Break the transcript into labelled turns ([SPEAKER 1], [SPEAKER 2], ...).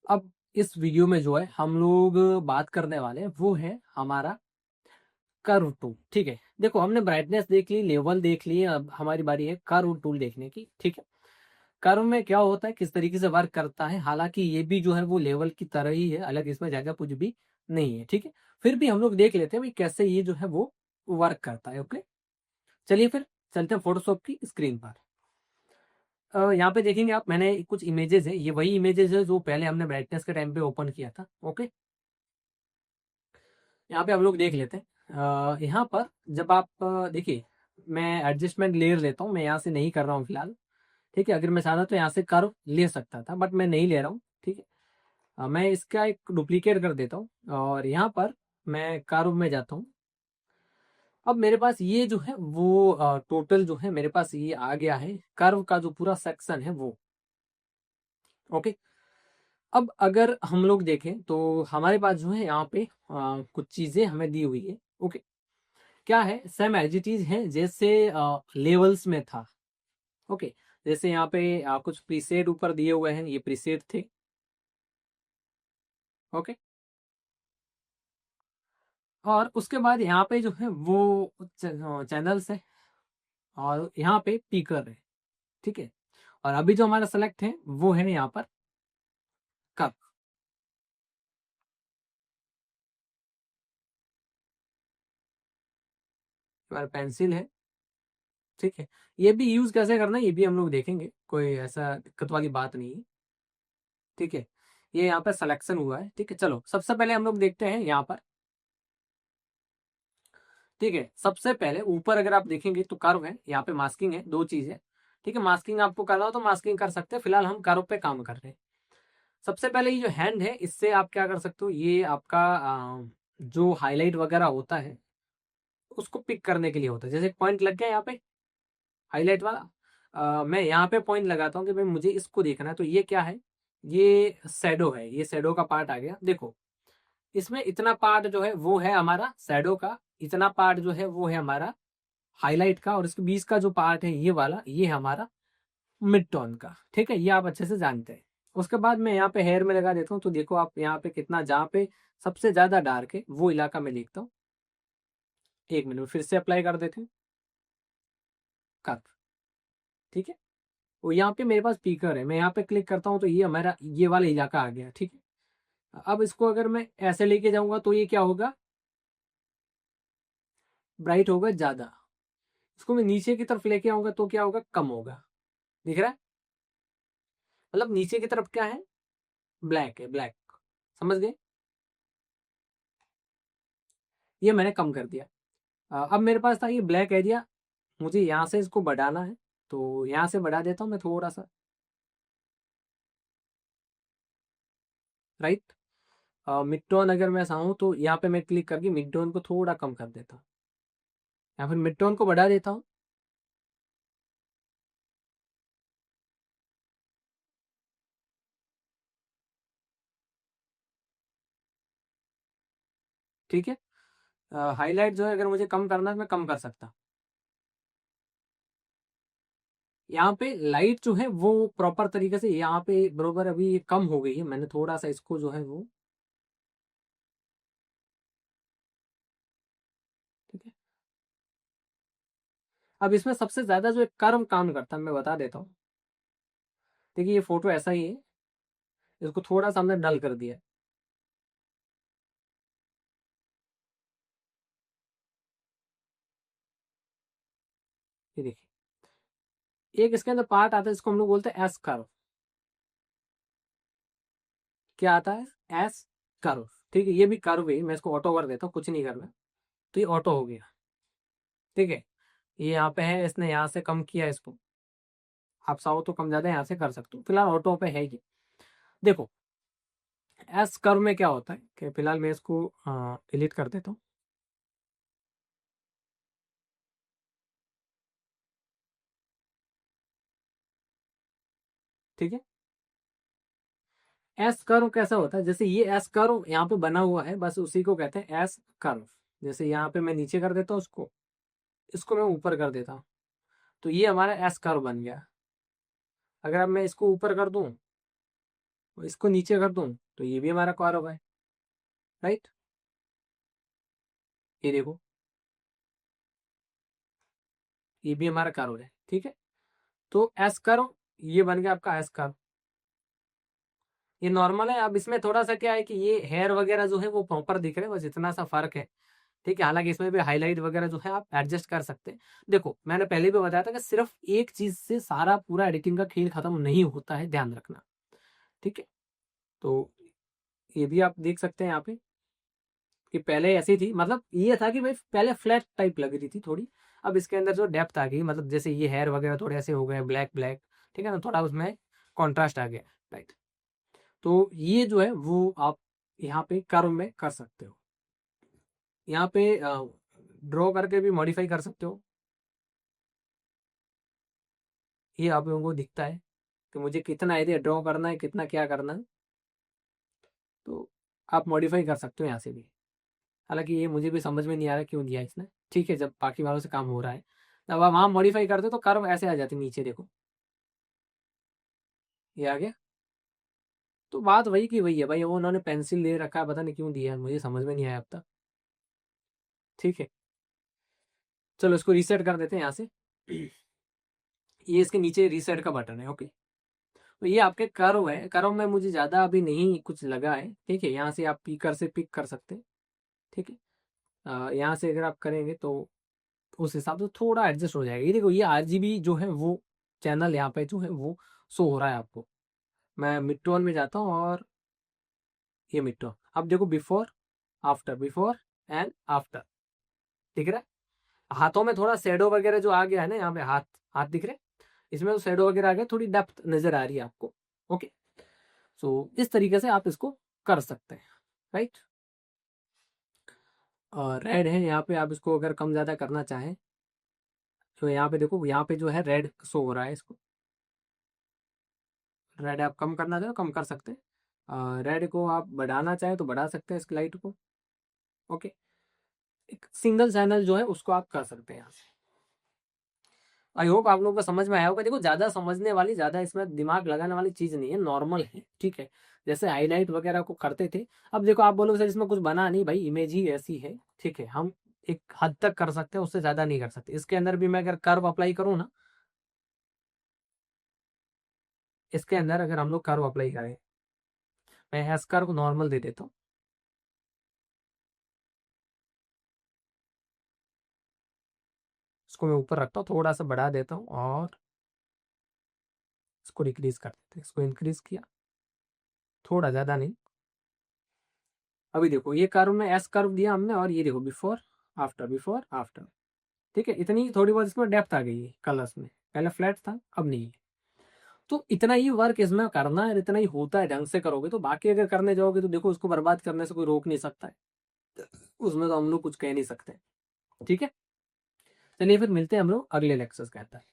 [SPEAKER 1] अब इस वीडियो में जो है हम लोग बात करने वाले हैं वो है हमारा कर्व टूल। ठीक है, देखो हमने ब्राइटनेस देख ली, लेवल देख लिए, अब हमारी बारी है कर्व टूल देखने की। ठीक है, कर्व में क्या होता है, किस तरीके से वर्क करता है, हालांकि ये भी जो है वो लेवल की तरह ही है, अलग इसमें ज्यादा कुछ भी नहीं है। ठीक है, फिर भी हम लोग देख लेते हैं भाई कैसे ये जो है वो वर्क करता है। ओके, चलिए फिर चलते हैं फोटोशॉप की स्क्रीन पर। यहाँ पे देखेंगे आप, मैंने कुछ इमेजेस है, ये वही इमेजेस है जो पहले हमने ब्राइटनेस के टाइम पे ओपन किया था। ओके, यहाँ पे हम लोग देख लेते हैं। यहाँ पर जब आप देखिए, मैं एडजस्टमेंट लेयर लेता हूँ, मैं यहाँ से नहीं कर रहा हूँ फिलहाल। ठीक है, अगर मैं चाहता तो यहाँ से कर्व ले सकता था, बट मैं नहीं ले रहा हूँ। ठीक है, मैं इसका एक डुप्लीकेट कर देता हूँ और यहाँ पर मैं कर्व में जाता हूँ। अब मेरे पास ये जो है वो टोटल जो है मेरे पास ये आ गया है, कर्व का जो पूरा सेक्शन है वो। ओके, अब अगर हम लोग देखें तो हमारे पास जो है यहाँ पे कुछ चीजें हमें दी हुई है। ओके, क्या है, सेम एज इट इज है जैसे लेवल्स में था। ओके, जैसे यहाँ पे कुछ प्रीसेट ऊपर दिए हुए हैं, ये प्रीसेट थे। ओके, और उसके बाद यहाँ पे जो है वो चैनल्स है और यहाँ पे पीकर है। ठीक है, और अभी जो हमारा सेलेक्ट है वो है यहाँ पर कप, हमारा पेंसिल है। ठीक है, ये भी यूज कैसे करना है ये भी हम लोग देखेंगे, कोई ऐसा दिक्कत वाली बात नहीं है। ठीक है, ये यहाँ पे सिलेक्शन हुआ है। ठीक है, चलो सबसे पहले हम लोग देखते हैं यहाँ पर। ठीक है, सबसे पहले ऊपर अगर आप देखेंगे तो कर्व है, यहाँ पे मास्किंग है, दो चीज है। ठीक है, मास्किंग आपको करना हो तो मास्किंग कर सकते हैं, फिलहाल हम कर्व पे काम कर रहे हैं। सबसे पहले ये जो हैंड है, इससे आप क्या कर सकते हो, ये आपका जो हाईलाइट वगैरह होता है उसको पिक करने के लिए होता है। जैसे पॉइंट लग गया यहाँ पे हाईलाइट वाला, मैं यहाँ पे पॉइंट लगाता हूँ कि भाई मुझे इसको देखना है, तो ये क्या है, ये शैडो है, ये शैडो का पार्ट आ गया। देखो, इसमें इतना पार्ट जो है वो है हमारा शैडो का, इतना पार्ट जो है वो है हमारा हाईलाइट का, और इसके बीच का जो पार्ट है ये वाला, ये है हमारा मिड टोन का। ठीक है, ये आप अच्छे से जानते हैं। उसके बाद मैं यहाँ पे हेयर में लगा देता हूँ, तो देखो आप यहाँ पे कितना, जहाँ पे सबसे ज्यादा डार्क है वो इलाका में लिखता हूँ। एक मिनट फिर से अप्लाई कर देते हैं कर्व। ठीक है, वो यहाँ पे मेरे पास स्पीकर है, मैं यहाँ पे क्लिक करता हूँ तो ये हमारा ये वाला इलाका आ गया। ठीक है, अब इसको अगर मैं ऐसे लेके जाऊंगा तो ये क्या होगा, ब्राइट होगा ज्यादा। इसको मैं नीचे की तरफ लेके आऊंगा तो क्या होगा, कम होगा। दिख रहा है, मतलब नीचे की तरफ क्या है, ब्लैक है, ब्लैक। समझ गए, ये मैंने कम कर दिया। अब मेरे पास था ये ब्लैक एरिया, मुझे यहाँ से इसको बढ़ाना है, तो यहाँ से बढ़ा देता हूँ मैं थोड़ा सा। राइट, मिड टोन अगर मैं चाहूँ तो यहाँ पे मैं क्लिक करके मिड टोन को थोड़ा कम कर देता हूँ, या फिर मिड टोन को बढ़ा देता हूँ। ठीक है, हाईलाइट जो है अगर मुझे कम करना है मैं कम कर सकता। यहाँ पे लाइट जो है वो प्रॉपर तरीके से यहाँ पे बरोबर अभी ये कम हो गई है, मैंने थोड़ा सा इसको जो है वो। ठीक है, अब इसमें सबसे ज्यादा जो एक कर्व काम करता है मैं बता देता हूँ। देखिए, ये फोटो ऐसा ही है, इसको थोड़ा सा हमने डल कर दिया है। ये देखिए, एक इसके अंदर पार्ट आता है, इसको हम लोग बोलते हैं एस कर्व। क्या आता है, एस कर्व। ठीक है, ये भी कर्व है, मैं इसको ऑटो कर देता हूँ, कुछ नहीं करना। तो ये ऑटो हो गया। ठीक है, ये यहाँ पे है, इसने यहाँ से कम किया इसको, आप चाहो तो कम ज्यादा यहाँ से कर सकते हो, फिलहाल ऑटो पे है ये। देखो, एस कर्व में क्या होता है कि फिलहाल मैं इसको डिलीट कर देता हूँ। ठीक है, एस कर्व कैसा होता है, जैसे ये एस कर्व यहाँ पे बना हुआ है, बस उसी को कहते हैं एस कर्व। जैसे यहाँ पे मैं नीचे कर देता हूँ उसको, इसको मैं ऊपर कर देता हूँ, तो ये हमारा एस कर्व बन गया। अगर अब मैं इसको ऊपर कर दूं और इसको नीचे कर दूं तो ये भी हमारा कर्व है, राइट। ये देखो, ये भी हमारा कर्व है, ठीक है। तो एस कर्व, ये बन गया आपका एस कर्व। ये नॉर्मल है। अब इसमें थोड़ा सा क्या है कि ये हेयर वगैरह जो है वो प्रॉपर दिख रहे हैं, बस इतना सा फर्क है, ठीक है। हालांकि इसमें भी हाईलाइट वगैरह जो है आप एडजस्ट कर सकते हैं। देखो मैंने पहले भी बताया था कि सिर्फ एक चीज से सारा पूरा एडिटिंग का खेल खत्म नहीं होता है, ध्यान रखना, ठीक है। तो ये भी आप देख सकते हैं यहाँ पे कि पहले ऐसी थी, मतलब ये था कि भाई पहले फ्लैट टाइप लग रही थी थोड़ी, अब इसके अंदर जो डेप्थ आ गई, मतलब जैसे ये हेयर वगैरह थोड़े ऐसे हो गए ब्लैक ब्लैक, ठीक है ना, थोड़ा उसमें कॉन्ट्रास्ट आ गया, राइट। तो ये जो है वो आप यहाँ पे कर्व में कर सकते हो, यहाँ पे ड्रॉ करके भी मॉडिफाई कर सकते हो। ये आप लोगों को दिखता है कि मुझे कितना एरिया ड्रॉ करना है, कितना क्या करना है, तो आप मॉडिफाई कर सकते हो यहाँ से भी। हालांकि ये मुझे भी समझ में नहीं आ रहा क्यों दिया इसने, ठीक है, जब बाकी वालों से काम हो रहा है। जब आप वहाँ मॉडिफाई करते हो तो कर्व ऐसे आ जाते नीचे, देखो ये आ गया। तो बात वही की वही है भाई, वो उन्होंने पेंसिल दे रखा है, पता नहीं क्यों दिया है, मुझे समझ में नहीं आया अब तक, ठीक है। चलो इसको रीसेट कर देते हैं यहाँ से। ये इसके नीचे रीसेट का बटन है, ओके। तो ये आपके कर्व है, कर्व में मुझे ज़्यादा अभी नहीं कुछ लगा है, ठीक है। यहाँ से आप पीकर से पिक कर सकते हैं, ठीक है। यहाँ से अगर आप करेंगे तो उस हिसाब से थोड़ा एडजस्ट हो जाएगा। ये देखो, ये आरजीबी जो है वो चैनल यहाँ पे जो है वो शो हो रहा है आपको। मैं मिड टोन में जाता हूँ और ये मिड टोन, अब देखो before after, before and after, दिख रहा है। हाथों में थोड़ा शेडो वगैरह जो आ गया है ना, यहाँ पे हाथ हाथ दिख रहे हैं, इसमें तो शेडो वगैरह आ गया, थोड़ी डेप्थ नजर आ रही है आपको, ओके। सो इस तरीके से आप इसको कर सकते हैं, राइट। और रेड है यहाँ पे, आप इसको अगर कम ज़्यादा करना चाहें तो यहाँ पे देखो, यहाँ पे जो है रेड शो हो रहा है, इसको रेड आप कम करना चाहे तो कम कर सकते हैं, रेड को आप बढ़ाना चाहें तो बढ़ा सकते हैं इसकी लाइट को, ओके। एक सिंगल चैनल जो है उसको आप कर सकते हैं यहाँ से। आई होप आप लोगों को समझ में आया होगा। देखो ज़्यादा समझने वाली, ज़्यादा इसमें दिमाग लगाने वाली चीज़ नहीं है, नॉर्मल है, ठीक है। जैसे हाईलाइट वगैरह को करते थे, अब देखो आप बोलोगे सर इसमें कुछ बना नहीं, भाई इमेज ही ऐसी है, ठीक है। हम एक हद तक कर सकते हैं, उससे ज़्यादा नहीं कर सकते। इसके अंदर भी मैं अगर कर्व अप्लाई करूँ ना, इसके अंदर अगर हम लोग कर्व अप्लाई करें, मैं एस कर्व नॉर्मल दे देता हूँ, इसको मैं ऊपर रखता हूँ, थोड़ा सा बढ़ा देता हूँ और इसको डिक्रीज कर देते हैं। इसको इंक्रीज किया, थोड़ा ज़्यादा नहीं। अभी देखो ये कर्व में एस कर्व दिया हमने, और ये देखो बिफोर आफ्टर, बिफोर आफ्टर, ठीक है। इतनी थोड़ी बहुत इसमें डेप्थ आ गई है कलर्स में, पहले फ्लैट था अब नहीं है। तो इतना ही वर्क इसमें करना है, इतना ही होता है, ढंग से करोगे तो। बाकी अगर करने जाओगे तो देखो उसको बर्बाद करने से कोई रोक नहीं सकता है, उसमें तो हम लोग कुछ कह नहीं सकते, ठीक है। चलिए फिर मिलते हैं हम लोग अगले लेक्चर्स के अंदर।